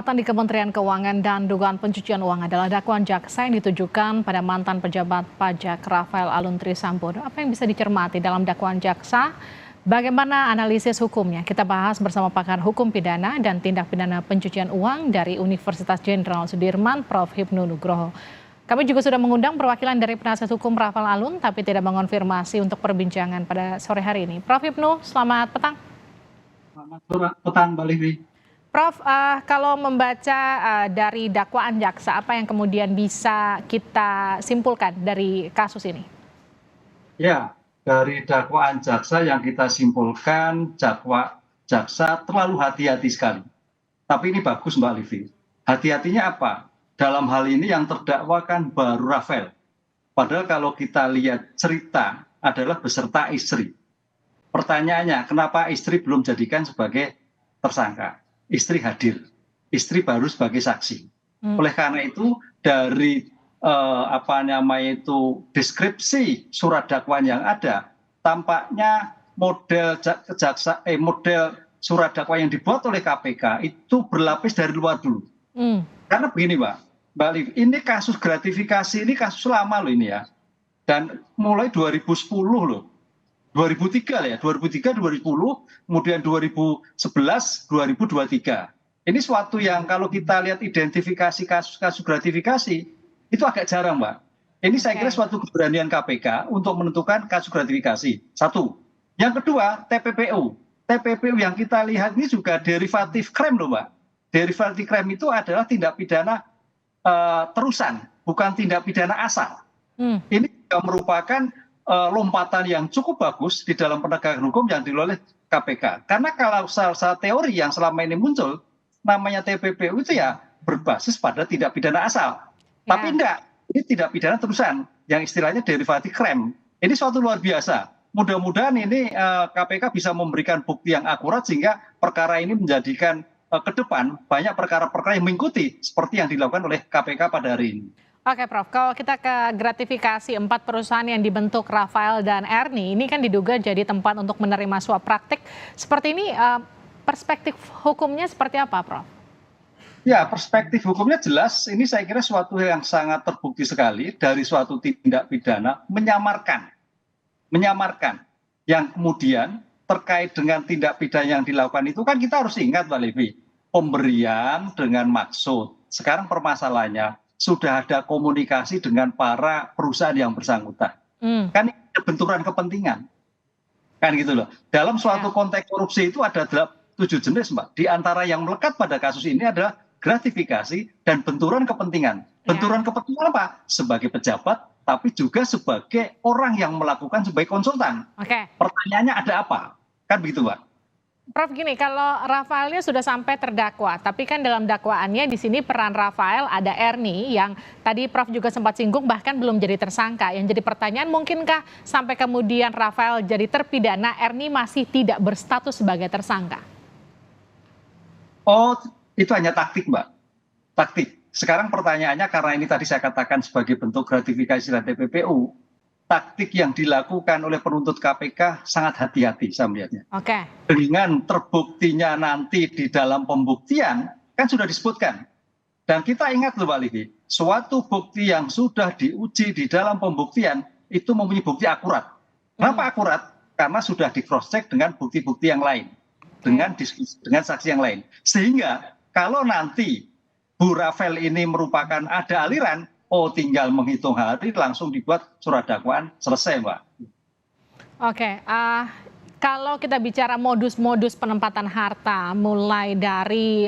Di Kementerian Keuangan dan dugaan pencucian uang adalah dakwaan jaksa yang ditujukan pada mantan pejabat pajak Rafael Alun Trisambodo. Apa yang bisa dicermati dalam dakwaan jaksa? Bagaimana analisis hukumnya? Kita bahas bersama pakar hukum pidana dan tindak pidana pencucian uang dari Universitas Jenderal Sudirman, Prof. Hipnu Nugroho. Kami juga sudah mengundang perwakilan dari penasihat hukum Rafael Alun, tapi tidak mengonfirmasi untuk perbincangan pada sore hari ini. Prof. Hipnu, selamat petang. Selamat petang, Mbak Livi. Prof, kalau membaca dari dakwaan jaksa, apa yang kemudian bisa kita simpulkan dari kasus ini? Ya, dari dakwaan jaksa yang kita simpulkan, jaksa terlalu hati-hati sekali. Tapi ini bagus, Mbak Livi. Hati-hatinya apa? Dalam hal ini yang terdakwa kan baru Rafael. Padahal kalau kita lihat cerita adalah beserta istri. Pertanyaannya, kenapa istri belum jadikan sebagai tersangka? Istri hadir, istri baru sebagai saksi. Oleh karena itu dari deskripsi surat dakwaan yang ada, tampaknya model surat dakwaan yang dibuat oleh KPK itu berlapis dari luar dulu. Karena begini, Mbak Liv, ini kasus gratifikasi ini kasus lama loh ini ya, dan mulai 2010 loh. 2003 ya, 2003, 2010, kemudian 2011, 2023. Ini suatu yang kalau kita lihat identifikasi kasus-kasus gratifikasi, itu agak jarang, Mbak. Ini saya kira suatu keberanian KPK untuk menentukan kasus gratifikasi. Satu. Yang kedua, TPPU. TPPU yang kita lihat ini juga derivatif krem loh, Mbak. Derivatif krem itu adalah tindak pidana terusan, bukan tindak pidana asal. Ini juga merupakan lompatan yang cukup bagus di dalam penegakan hukum yang dilakukan oleh KPK. Karena kalau salah teori yang selama ini muncul, namanya TPPU itu ya berbasis pada tindak pidana asal. Tapi enggak, ini tindak pidana terusan, yang istilahnya derivatif krem. Ini suatu luar biasa. Mudah-mudahan ini KPK bisa memberikan bukti yang akurat sehingga perkara ini menjadikan ke depan banyak perkara-perkara yang mengikuti seperti yang dilakukan oleh KPK pada hari ini. Oke, Prof. Kalau kita ke gratifikasi 4 perusahaan yang dibentuk Rafael dan Ernie, ini kan diduga jadi tempat untuk menerima suap praktik. Seperti ini, perspektif hukumnya seperti apa, Prof? Ya, perspektif hukumnya jelas. Ini saya kira suatu yang sangat terbukti sekali dari suatu tindak pidana menyamarkan, yang kemudian terkait dengan tindak pidana yang dilakukan itu kan kita harus ingat, Mbak Levi, pemberian dengan maksud. Sekarang permasalahannya, sudah ada komunikasi dengan para perusahaan yang bersangkutan. Kan ini ada benturan kepentingan. Kan gitu loh. Dalam suatu konteks korupsi itu ada 7 jenis, Mbak. Di antara yang melekat pada kasus ini adalah gratifikasi dan benturan kepentingan. Benturan kepentingan apa? Sebagai pejabat, tapi juga sebagai orang yang melakukan sebagai konsultan. Pertanyaannya ada apa? Kan begitu, Mbak. Prof, gini, kalau Rafaelnya sudah sampai terdakwa, tapi kan dalam dakwaannya di sini peran Rafael ada Ernie yang tadi Prof juga sempat singgung bahkan belum jadi tersangka. Yang jadi pertanyaan, mungkinkah sampai kemudian Rafael jadi terpidana, Ernie masih tidak berstatus sebagai tersangka? Oh, itu hanya taktik, Mbak. Taktik. Sekarang pertanyaannya karena ini tadi saya katakan sebagai bentuk gratifikasi dan TPPU, taktik yang dilakukan oleh penuntut KPK sangat hati-hati saya melihatnya. Dengan terbuktinya nanti di dalam pembuktian, kan sudah disebutkan. Dan kita ingat loh Mbak Livi, suatu bukti yang sudah diuji di dalam pembuktian, itu mempunyai bukti akurat. Kenapa akurat? Karena sudah di cross check dengan bukti-bukti yang lain. Dengan diskusi, dengan saksi yang lain. Sehingga kalau nanti Bu Rafael ini merupakan ada aliran, tinggal menghitung hari langsung dibuat surat dakwaan, selesai, Mbak. Kalau kita bicara modus-modus penempatan harta, mulai dari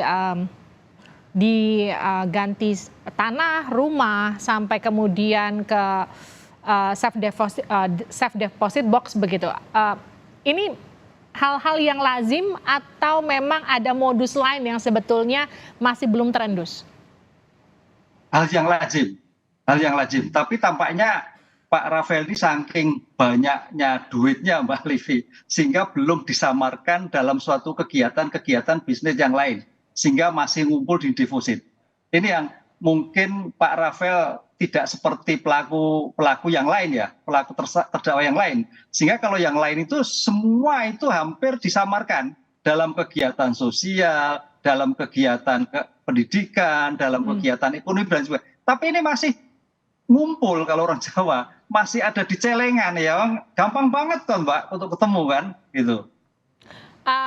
diganti tanah, rumah, sampai kemudian ke safe deposit box begitu. Ini hal-hal yang lazim atau memang ada modus lain yang sebetulnya masih belum terendus? Hal yang lazim. Tapi tampaknya Pak Rafael ini saking banyaknya duitnya, Mbak Livi, sehingga belum disamarkan dalam suatu kegiatan bisnis yang lain, sehingga masih ngumpul di deposit. Ini yang mungkin Pak Rafael tidak seperti pelaku yang lain ya, pelaku terdakwa yang lain. Sehingga kalau yang lain itu semua itu hampir disamarkan dalam kegiatan sosial, dalam kegiatan pendidikan, dalam kegiatan ekonomi dan sebagainya. Tapi ini masih ngumpul kalau orang Jawa, masih ada di celengan ya, gampang banget kan Mbak untuk ketemu kan gitu.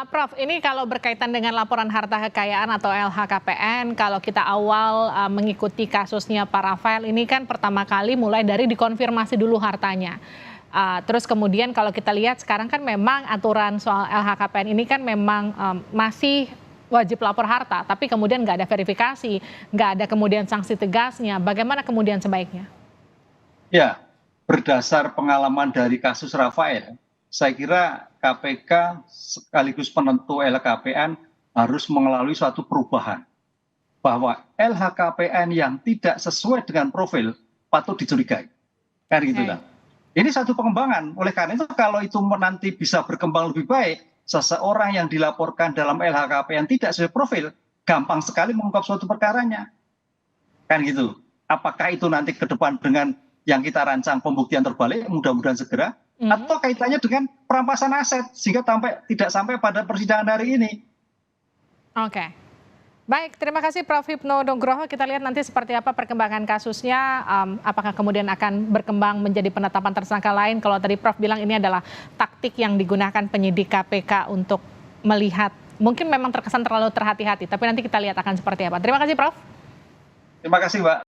Prof, ini kalau berkaitan dengan laporan harta kekayaan atau LHKPN, kalau kita awal mengikuti kasusnya Pak Rafael, ini kan pertama kali mulai dari dikonfirmasi dulu hartanya. Terus kemudian kalau kita lihat sekarang kan memang aturan soal LHKPN ini kan memang masih wajib lapor harta, tapi kemudian nggak ada verifikasi, nggak ada kemudian sanksi tegasnya. Bagaimana kemudian sebaiknya? Ya, berdasar pengalaman dari kasus Rafael, saya kira KPK sekaligus penentu LHKPN harus melalui suatu perubahan. Bahwa LHKPN yang tidak sesuai dengan profil patut dicurigai. Kan gitu kan. Ini satu pengembangan. Oleh karena itu kalau itu nanti bisa berkembang lebih baik, seseorang yang dilaporkan dalam LHKPN tidak sesuai profil, gampang sekali mengungkap suatu perkaranya. Kan gitu. Apakah itu nanti ke depan dengan yang kita rancang pembuktian terbalik, mudah-mudahan segera, atau kaitannya dengan perampasan aset sehingga tidak sampai pada persidangan hari ini. Oke. Baik, terima kasih Prof. Hipno Nugroho. Kita lihat nanti seperti apa perkembangan kasusnya, apakah kemudian akan berkembang menjadi penetapan tersangka lain. Kalau tadi Prof bilang ini adalah taktik yang digunakan penyidik KPK untuk melihat, mungkin memang terkesan terlalu terhati-hati, tapi nanti kita lihat akan seperti apa. Terima kasih Prof. Terima kasih Mbak.